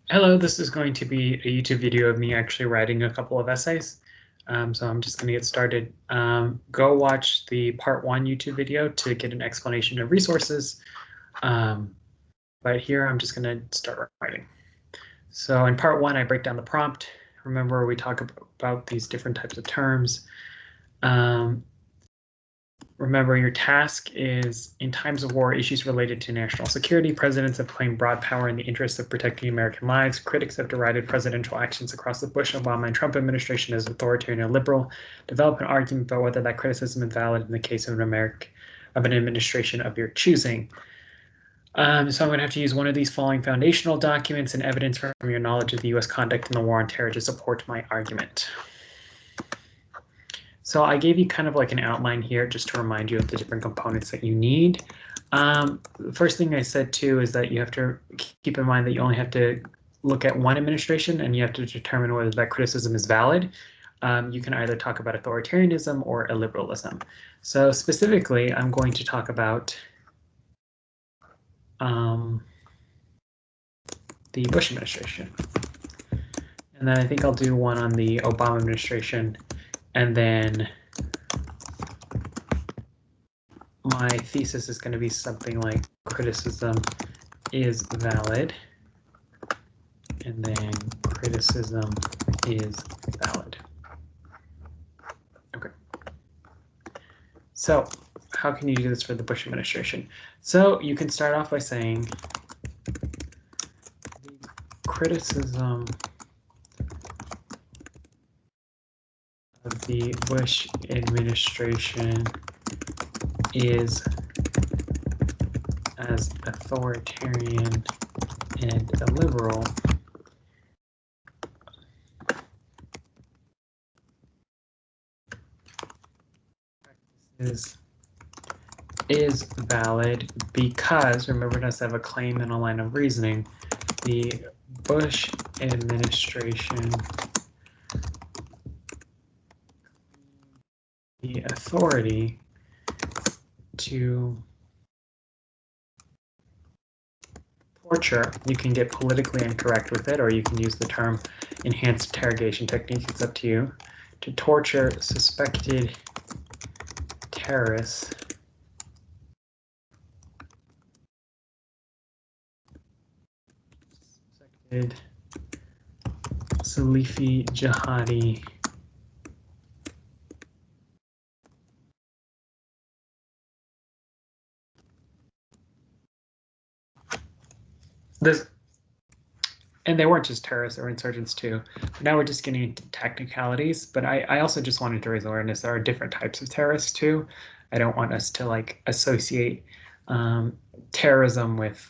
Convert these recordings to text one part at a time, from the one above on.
Hello, this is going to be a YouTube video of me actually writing a couple of essays. So I'm just going to get started. Go watch the part 1 YouTube video to get an explanation of resources. But here I'm just going to start writing. So in part 1, I break down the prompt. Remember, we talk about these different types of terms. Remember, your task is, in times of war, issues related to national security. Presidents have claimed broad power in the interest of protecting American lives. Critics have derided presidential actions across the Bush, Obama, and Trump administration as authoritarian and liberal. Develop an argument about whether that criticism is valid in the case of an administration of your choosing. So I'm going to have to use one of these following foundational documents and evidence from your knowledge of the U.S. conduct in the war on terror to support my argument. So I gave you kind of like an outline here just to remind you of the different components that you need. The first thing I said too is that you have to keep in mind that you only have to look at one administration and you have to determine whether that criticism is valid. You can either talk about authoritarianism or illiberalism. So specifically, I'm going to talk about the Bush administration. And then I think I'll do one on the Obama administration. And then my thesis is going to be something like criticism is valid. And then criticism is valid. Okay. So how can you do this for the Bush administration? So you can start off by saying the criticism of the Bush administration is as authoritarian and illiberal is valid because, remember, it has to have a claim and a line of reasoning. The Bush administration the authority to torture. You can get politically incorrect with it, or you can use the term enhanced interrogation technique. It's up to you. To torture suspected terrorists Salafi jihadi and they weren't just terrorists, they were insurgents too. But now we're just getting into technicalities, but I also just wanted to raise awareness. There are different types of terrorists too. I don't want us to like associate terrorism with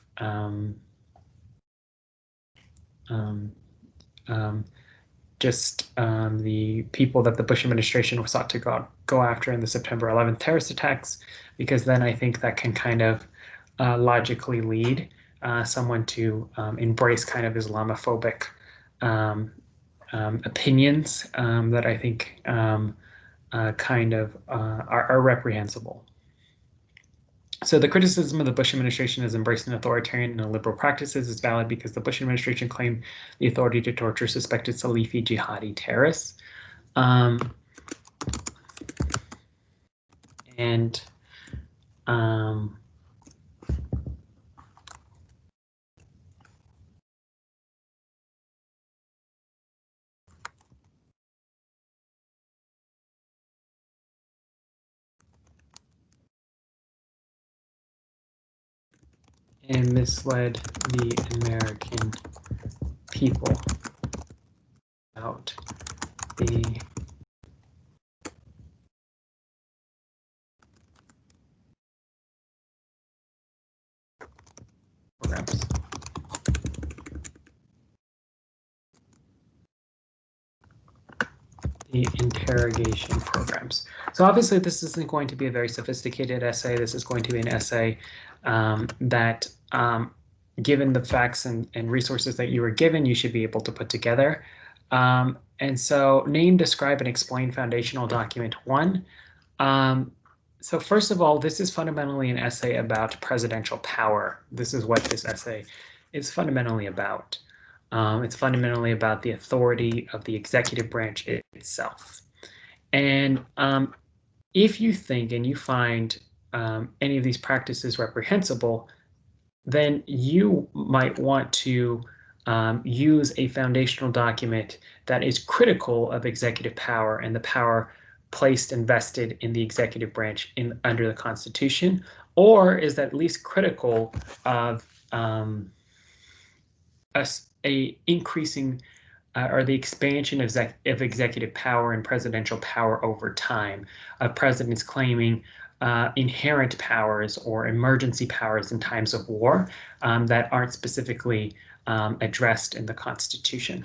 just the people that the Bush administration was sought to go after in the September 11th terrorist attacks, because then I think that can kind of logically lead someone to embrace kind of Islamophobic opinions that I think kind of are reprehensible. So the criticism of the Bush administration as embracing authoritarian and liberal practices is valid because the Bush administration claimed the authority to torture suspected Salafi jihadi terrorists. And misled the American people about the programs. The interrogation programs. So obviously this isn't going to be a very sophisticated essay. This is going to be an essay that given the facts and resources that you were given, you should be able to put together. And so name, describe, and explain foundational document 1. So first of all, this is fundamentally an essay about presidential power. This is what this essay is fundamentally about. It's fundamentally about the authority of the executive branch itself. And if you think and you find any of these practices reprehensible, then you might want to use a foundational document that is critical of executive power and the power placed and vested in the executive branch under the Constitution, or is that at least critical of a increasing or the expansion of executive power and presidential power over time, of presidents claiming inherent powers or emergency powers in times of war that aren't specifically addressed in the Constitution.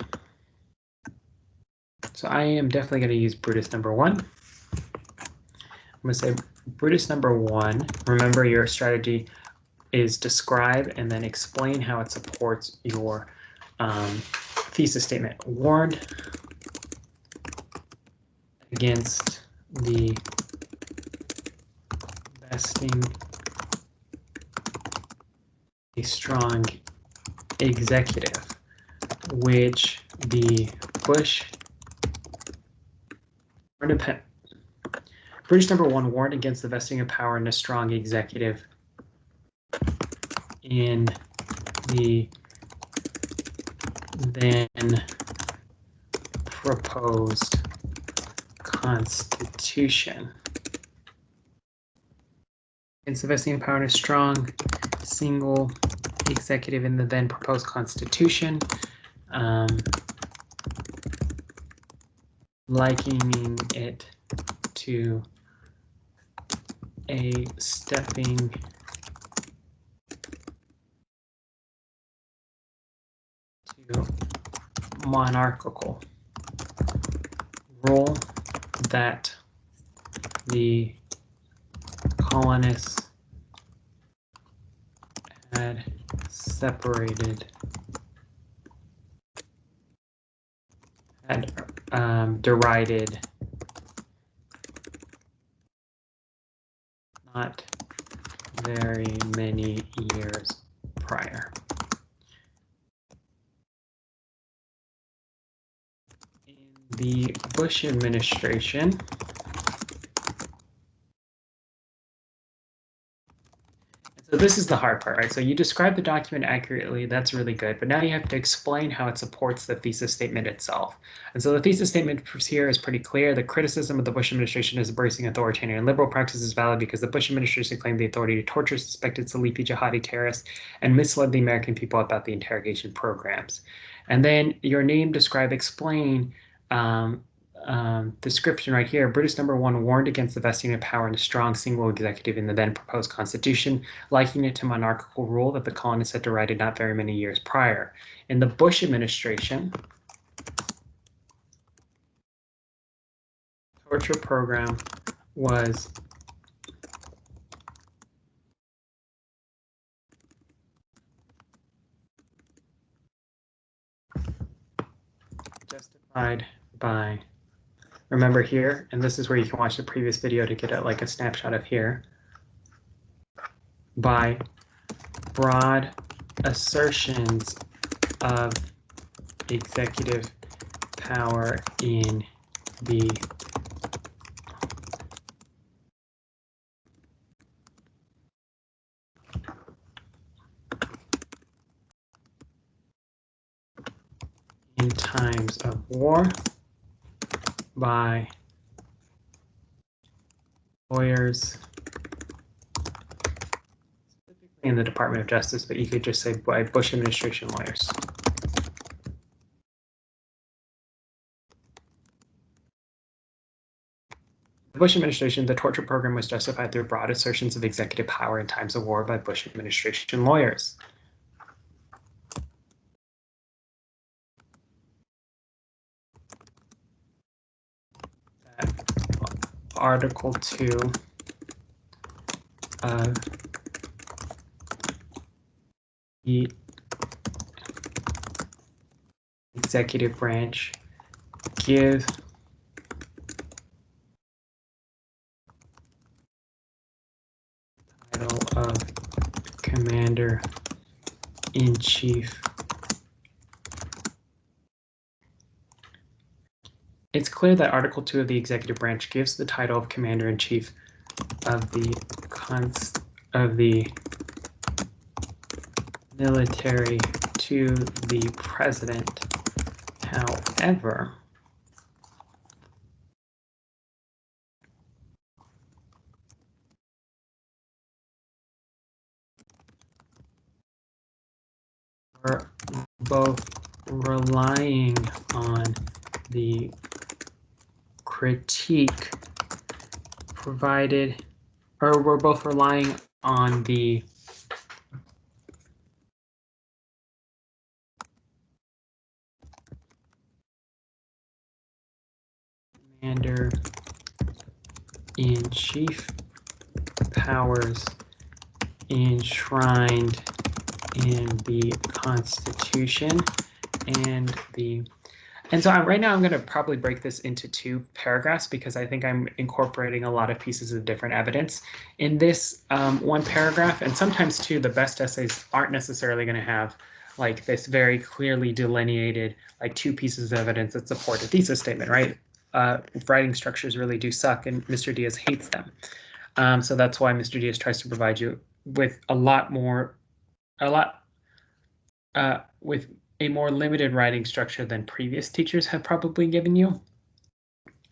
So I am definitely going to use Brutus number 1. I'm going to say Brutus number 1. Remember, your strategy is describe and then explain how it supports your thesis statement. Warned against the vesting a strong executive, which the British number 1 warned against the vesting of power in a strong executive in the then proposed Constitution. Against the vesting of power in a strong single executive in the then proposed Constitution, likening it to a stepping to monarchical rule that the colonists had derided not very many years prior. In the Bush administration, so this is the hard part, right? So you describe the document accurately, that's really good, but now you have to explain how it supports the thesis statement itself. And so the thesis statement here is pretty clear. The criticism of the Bush administration as embracing authoritarian and liberal practices is valid because the Bush administration claimed the authority to torture suspected Salafi jihadi terrorists and misled the American people about the interrogation programs. And then your name, describe, explain, description right here. Brutus number 1 warned against the vesting of power in a strong single executive in the then proposed Constitution, likening it to monarchical rule that the colonists had derided not very many years prior. In the Bush administration, torture program was justified by, remember here, and this is where you can watch the previous video to get a snapshot of here, by broad assertions of executive power in the in times of war, by lawyers, specifically in the Department of Justice, but you could just say by Bush administration lawyers. The Bush administration, the torture program was justified through broad assertions of executive power in times of war by Bush administration lawyers. Article 2 of the executive branch give title of Commander-in-Chief it's clear that Article 2 of the executive branch gives the title of Commander-in-Chief of the military to the president. However, we're both relying on the critique provided, or we're both relying on the Commander-in-Chief powers enshrined in the Constitution and so right now I'm going to probably break this into 2 paragraphs because I think I'm incorporating a lot of pieces of different evidence in this 1 paragraph. And sometimes too, the best essays aren't necessarily going to have like this very clearly delineated like 2 pieces of evidence that support a thesis statement, right? Writing structures really do suck, and Mr. Diaz hates them. So that's why Mr. Diaz tries to provide you with with a more limited writing structure than previous teachers have probably given you.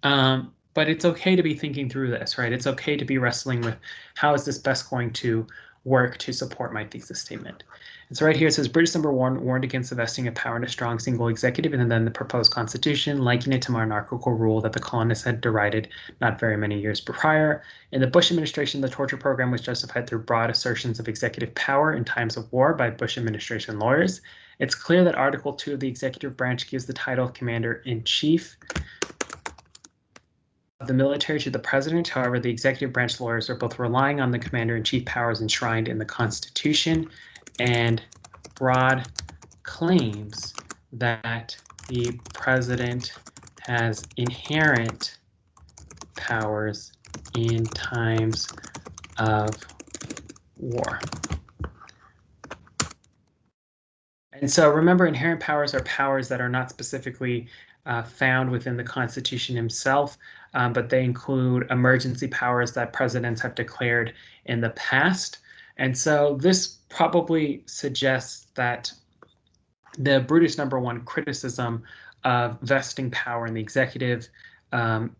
But it's okay to be thinking through this, right? It's okay to be wrestling with how is this best going to work to support my thesis statement. And so right here it says British number 1 warned against the vesting of power in a strong single executive and then the proposed constitution, liking it to monarchical rule that the colonists had derided not very many years prior. In the Bush administration, the torture program was justified through broad assertions of executive power in times of war by Bush administration lawyers. It's clear that Article 2 of the executive branch gives the title of Commander-in-Chief of the military to the president. However, the executive branch lawyers are both relying on the Commander-in-Chief powers enshrined in the Constitution, and Broad claims that the president has inherent powers in times of war. And so remember, inherent powers are powers that are not specifically found within the Constitution himself, but they include emergency powers that presidents have declared in the past. And so this probably suggests that the Brutus number 1 criticism of vesting power in the executive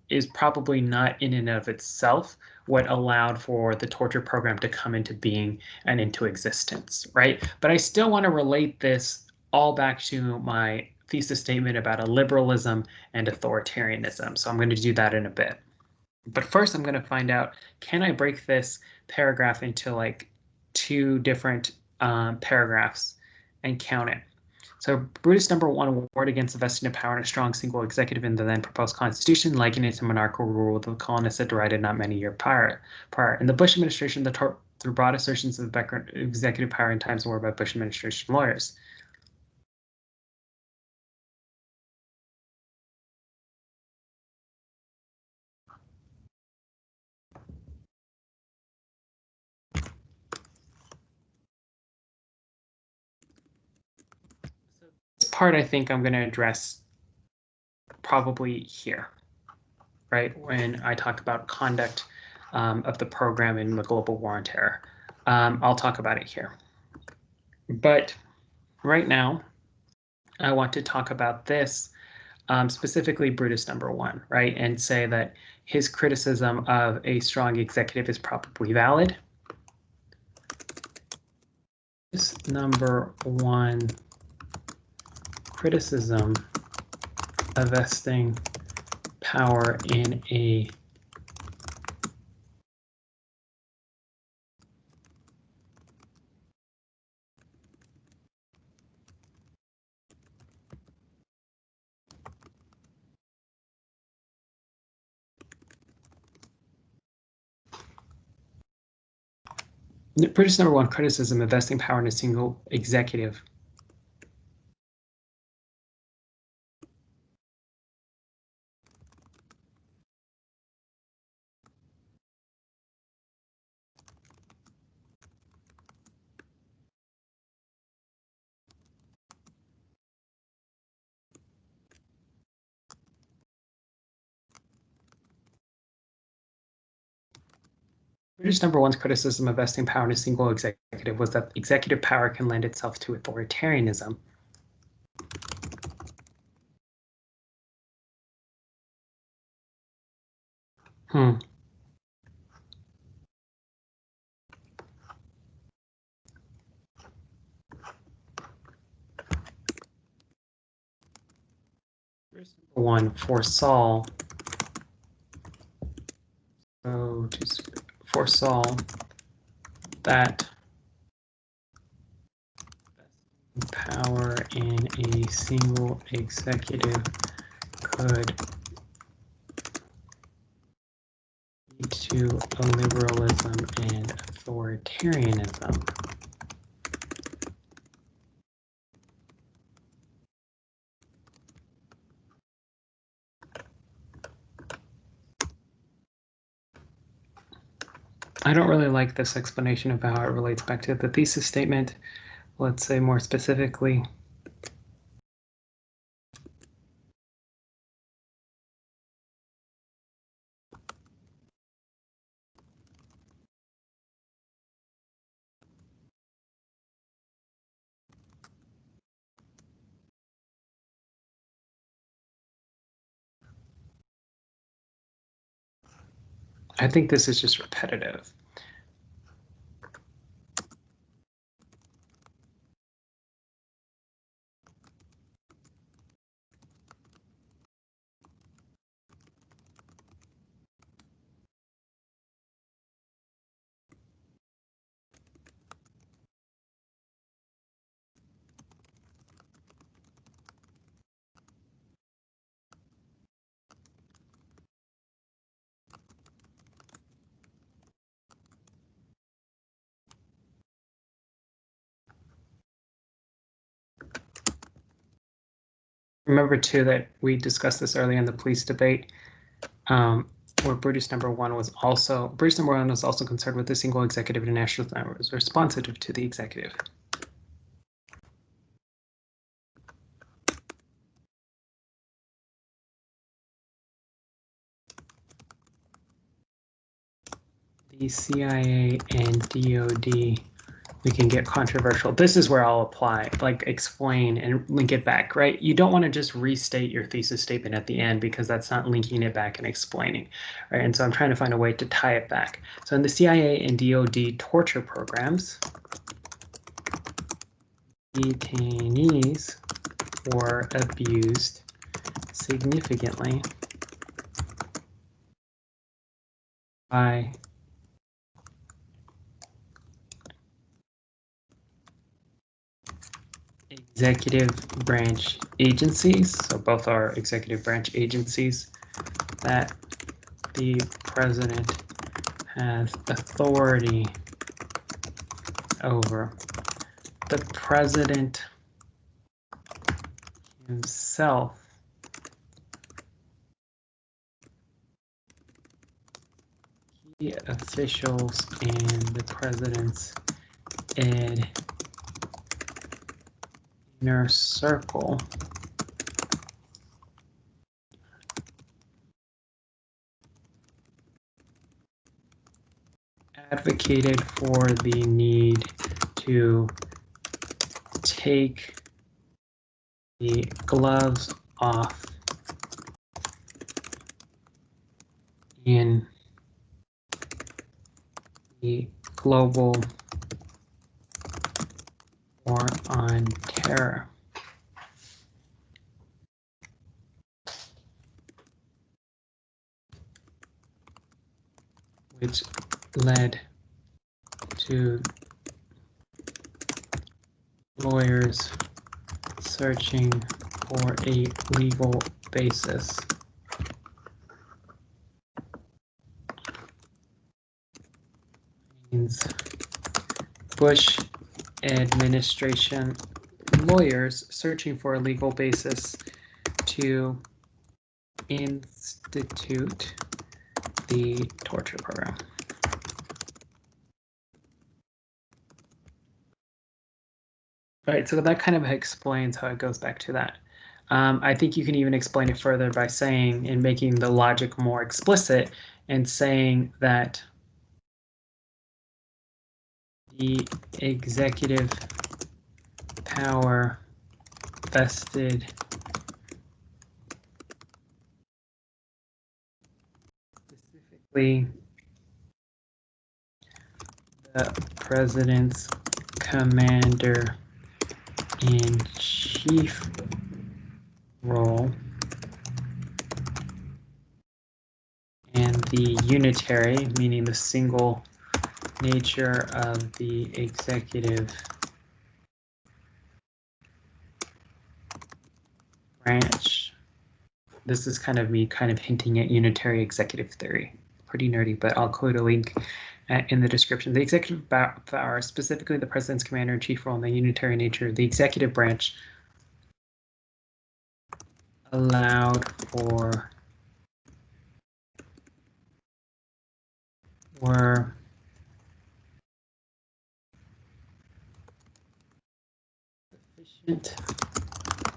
is probably not in and of itself what allowed for the torture program to come into being and into existence, right? But I still want to relate this all back to my thesis statement about illiberalism and authoritarianism. So I'm going to do that in a bit. But first, I'm going to find out, can I break this paragraph into like 2 different paragraphs and count it? So Brutus number 1 warned against the vesting of power in a strong single executive in the then proposed constitution, likening it to monarchical rule the colonists had derided not many years prior. In the Bush administration, through broad assertions of the executive power in times of war by Bush administration lawyers. So this part I think I'm going to address probably here, right? When I talk about conduct of the program in the global war on terror. I'll talk about it here. But right now, I want to talk about this, specifically Brutus number 1, right? And say that his criticism of a strong executive is probably valid. This number 1 criticism of vesting power in a Brutus number 1 criticism of vesting power in a single executive British number one's criticism of vesting power in a single executive was that executive power can lend itself to authoritarianism. One foresaw. So to foresaw that power in a single executive could lead to illiberalism and authoritarianism. I don't really like this explanation of how it relates back to the thesis statement. Let's say more specifically. I think this is just repetitive. Remember too that we discussed this earlier in the police debate, where British number one was also concerned with the single executive and national that was responsive to the executive. The CIA and DOD, we can get controversial. This is where I'll apply, like explain and link it back, right? You don't want to just restate your thesis statement at the end because that's not linking it back and explaining, right? And so I'm trying to find a way to tie it back. So in the CIA and DOD torture programs, detainees were abused significantly by executive branch agencies, so both are executive branch agencies that the president has authority over. The president himself key officials and the president's inner circle advocated for the need to take the gloves off in the global war on terror. Which led to lawyers searching for a legal basis. Means Bush administration lawyers searching for a legal basis to institute the torture program. All right, so that kind of explains how it goes back to that. I think you can even explain it further by saying and making the logic more explicit and saying that the executive power vested specifically the president's commander-in-chief role and the unitary, meaning the single nature of the executive branch. This is kind of me hinting at unitary executive theory. Pretty nerdy, but I'll include a link in the description. The executive power, specifically the president's commander-in-chief role and the unitary nature of the executive branch, allowed for were sufficient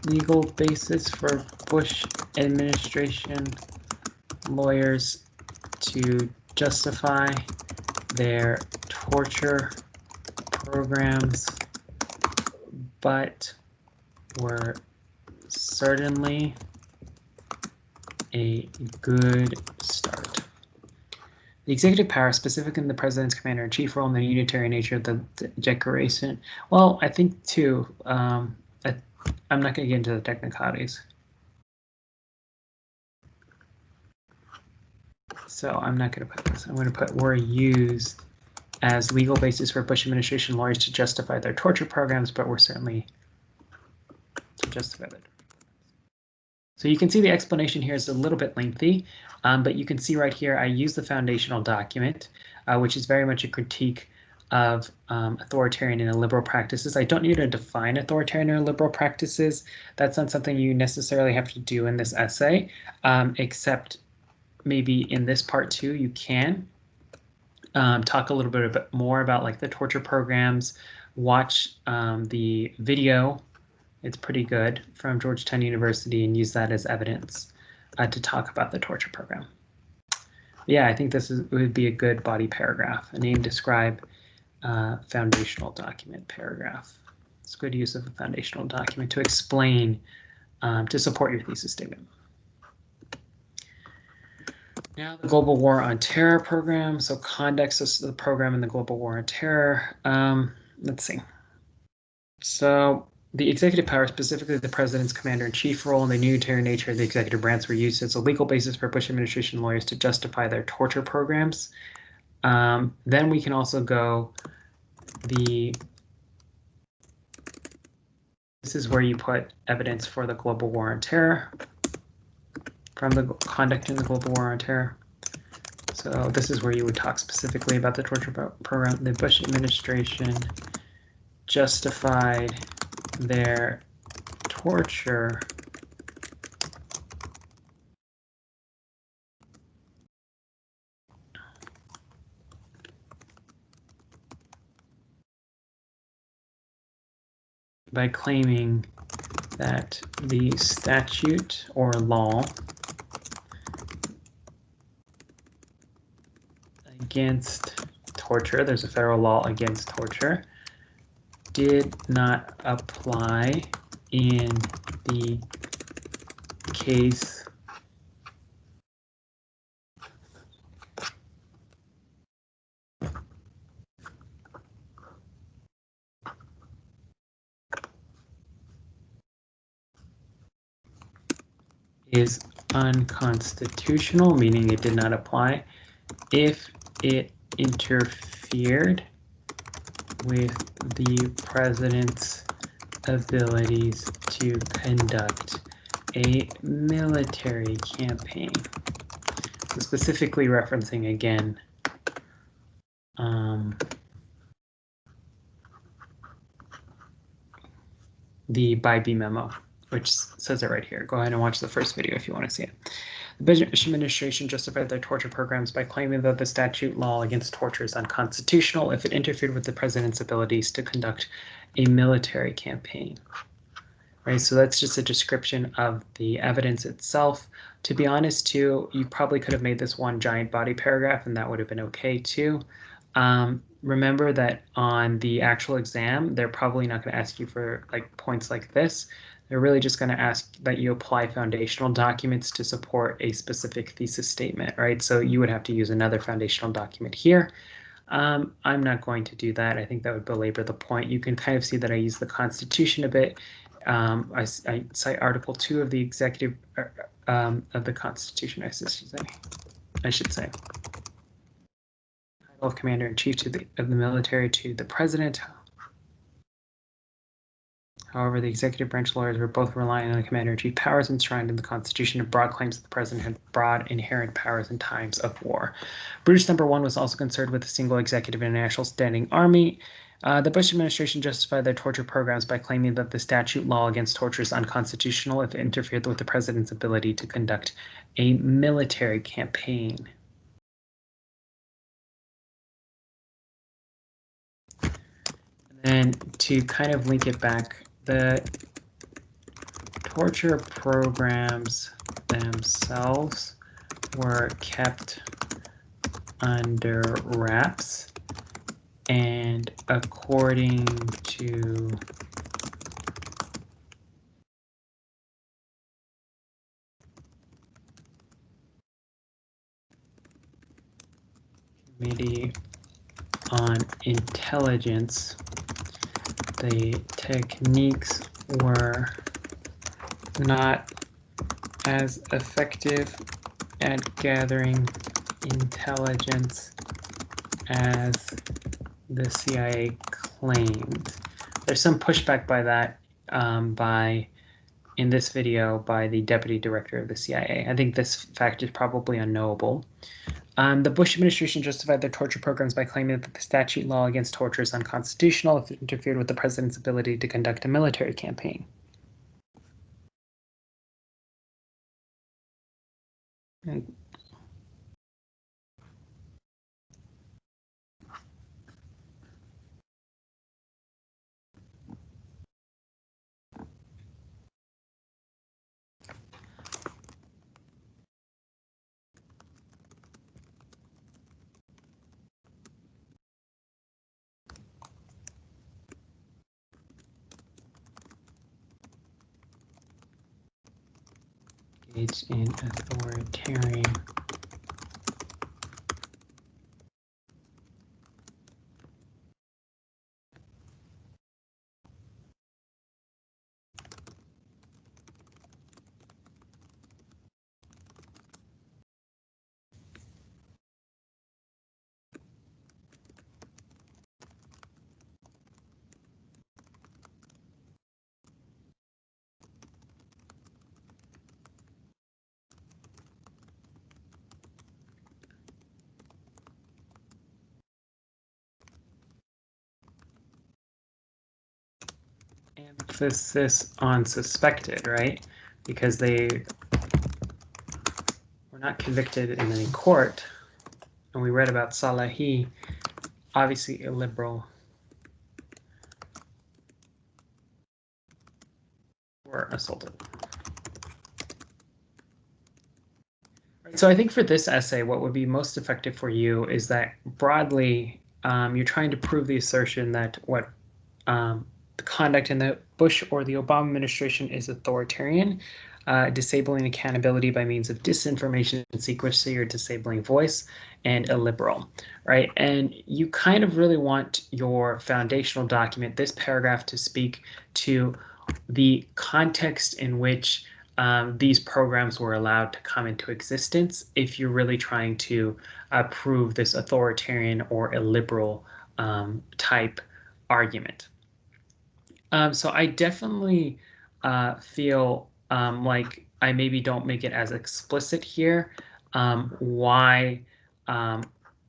legal basis for Bush administration lawyers to justify their torture programs, but were certainly a good start. The executive power, specifically in the president's commander-in-chief role and the unitary nature of the declaration. Well, I think too, I'm not going to get into the technicalities. So I'm not going to put this. I'm going to put were used as legal basis for Bush administration lawyers to justify their torture programs, but were certainly to justify that. So you can see the explanation here is a little bit lengthy, but you can see right here I use the foundational document, which is very much a critique of authoritarian and illiberal practices. I don't need to define authoritarian or illiberal practices. That's not something you necessarily have to do in this essay, except maybe in this part too, you can talk a little bit more about like the torture programs, watch the video. It's pretty good from Georgetown University and use that as evidence to talk about the torture program. Yeah, I think this would be a good body paragraph, a name, describe, foundational document paragraph. It's good use of a foundational document to explain, to support your thesis statement. Now the Global War on Terror program. So context of the program in the Global War on Terror. Let's see. So the executive power, specifically the president's commander-in-chief role and the unitary nature of the executive branch, were used as a legal basis for Bush administration lawyers to justify their torture programs. Then we can also go this is where you put evidence for the Global War on Terror from the conduct in the Global War on Terror. So this is where you would talk specifically about the torture program. The Bush administration justified their torture by claiming that the statute or law against torture, there's a federal law against torture, did not apply in the case is unconstitutional, meaning it did not apply if it interfered with the president's abilities to conduct a military campaign. So specifically referencing again the Bybee memo, which says it right here. Go ahead and watch the first video if you want to see it. The Bush administration justified their torture programs by claiming that the statute law against torture is unconstitutional if it interfered with the president's abilities to conduct a military campaign. Right, so that's just a description of the evidence itself. To be honest, too, you probably could have made this one giant body paragraph, and that would have been okay too. Remember that on the actual exam, they're probably not going to ask you for like points like this. They're really just going to ask that you apply foundational documents to support a specific thesis statement, right? So you would have to use another foundational document here. I'm not going to do that. I think that would belabor the point. You can kind of see that I use the Constitution a bit. I cite Article 2 of the Executive of the Constitution, I should say. Title of Commander-in-Chief of the military to the President. However, the executive branch lawyers were both relying on the commander-in-chief powers enshrined in the Constitution and broad claims that the president had broad inherent powers in times of war. Brutus No. 1 was also concerned with a single executive and a national standing army. The Bush administration justified their torture programs by claiming that the statute law against torture is unconstitutional if it interfered with the president's ability to conduct a military campaign. And to kind of link it back, the torture programs themselves were kept under wraps, and according to Committee on Intelligence, the techniques were not as effective at gathering intelligence as the CIA claimed. There's some pushback by that in this video by the deputy director of the CIA. I think this fact is probably unknowable. The Bush administration justified their torture programs by claiming that the statute law against torture is unconstitutional if it interfered with the president's ability to conduct a military campaign. And engaged in authoritarian emphasis on suspected, right? Because they were not convicted in any court. And we read about Salahi, obviously illiberal, were assaulted. Right, so I think for this essay, what would be most effective for you is that broadly, you're trying to prove the assertion that what the conduct in the Bush or the Obama administration is authoritarian, disabling accountability by means of disinformation and secrecy or disabling voice, and illiberal, right? And you kind of really want your foundational document, this paragraph, to speak to the context in which these programs were allowed to come into existence if you're really trying to prove this authoritarian or illiberal type argument. So I definitely feel like I maybe don't make it as explicit here why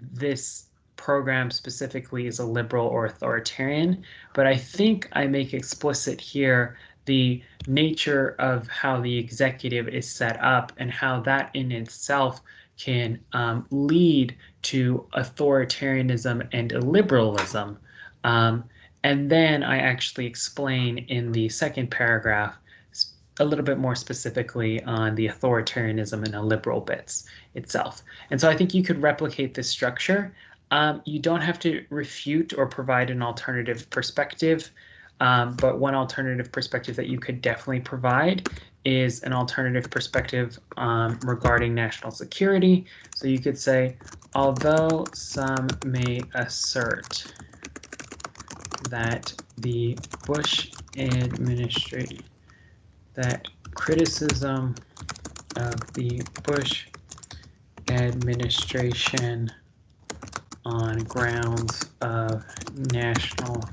this program specifically is illiberal or authoritarian, but I think I make explicit here the nature of how the executive is set up and how that in itself can lead to authoritarianism and illiberalism. And then I actually explain in the second paragraph a little bit more specifically on the authoritarianism and illiberal bits itself. And so I think you could replicate this structure You don't have to refute or provide an alternative perspective, but one alternative perspective that you could definitely provide is an alternative perspective regarding national security. So you could say, although some may assert that the Bush administration, that criticism of the Bush administration on grounds of national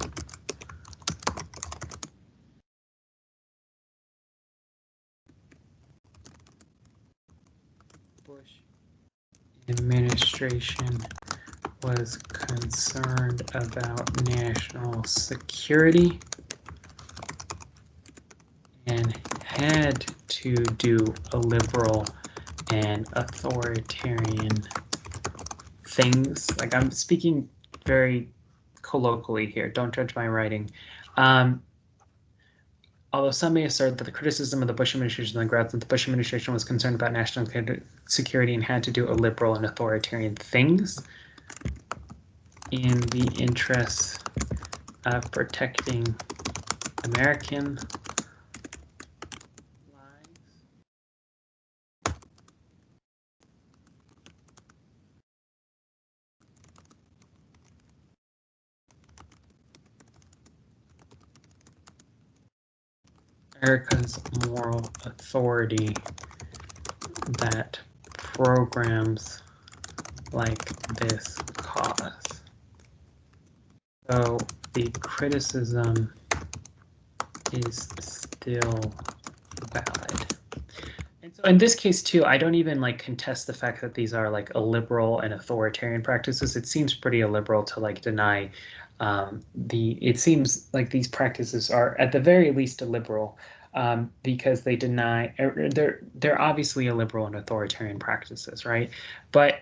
Bush administration was concerned about national security and had to do illiberal and authoritarian things. Like, I'm speaking very colloquially here, don't judge my writing. Although some may assert that the criticism of the Bush administration on the grounds that the Bush administration was concerned about national security and had to do illiberal and authoritarian things in the interests of protecting American lives. America's moral authority, that programs like this cause. So the criticism is still valid. And so in this case too, I don't even like contest the fact that these are like illiberal and authoritarian practices. It seems pretty illiberal to like deny it seems like these practices are at the very least illiberal because they deny, they're obviously illiberal and authoritarian practices, right? But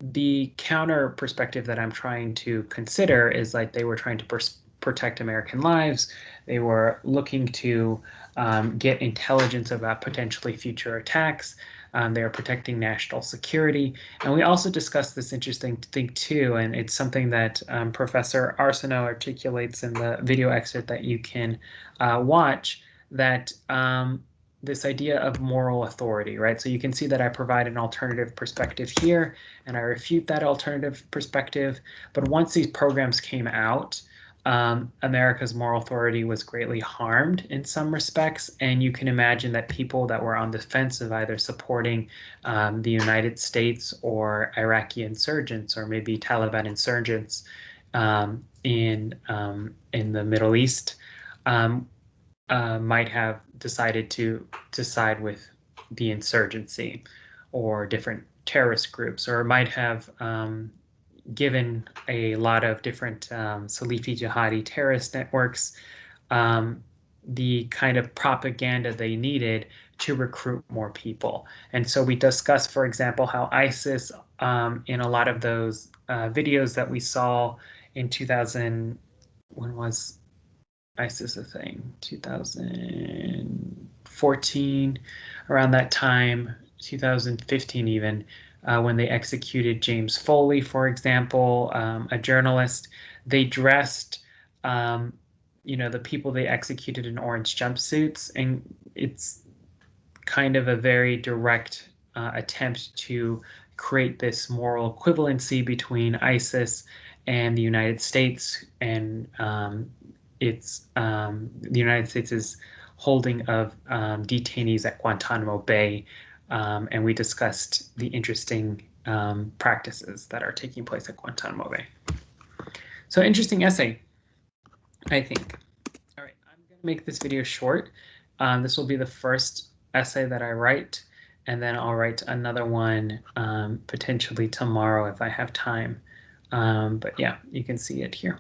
the counter perspective that I'm trying to consider is like they were trying to protect American lives. They were looking to get intelligence about potentially future attacks. They are protecting national security. And we also discussed this interesting thing too, and it's something that Professor Arsenault articulates in the video excerpt that you can watch, that this idea of moral authority, right? So you can see that I provide an alternative perspective here, and I refute that alternative perspective. But once these programs came out, America's moral authority was greatly harmed in some respects, and you can imagine that people that were on the defensive, either supporting the United States or Iraqi insurgents, or maybe Taliban insurgents in the Middle East, might have decided to side with the insurgency or different terrorist groups, or might have given a lot of different Salafi jihadi terrorist networks the kind of propaganda they needed to recruit more people. And so we discussed, for example, how ISIS, in a lot of those videos that we saw in 2000, when was ISIS a thing? 2014, around that time, 2015 even, when they executed James Foley, for example, a journalist. They dressed, the people they executed in orange jumpsuits, and it's kind of a very direct attempt to create this moral equivalency between ISIS and the United States, and the United States' holding of detainees at Guantanamo Bay, and we discussed the interesting practices that are taking place at Guantanamo Bay. So interesting essay, I think. All right, I'm going to make this video short. This will be the first essay that I write, and then I'll write another one potentially tomorrow if I have time. But yeah, you can see it here.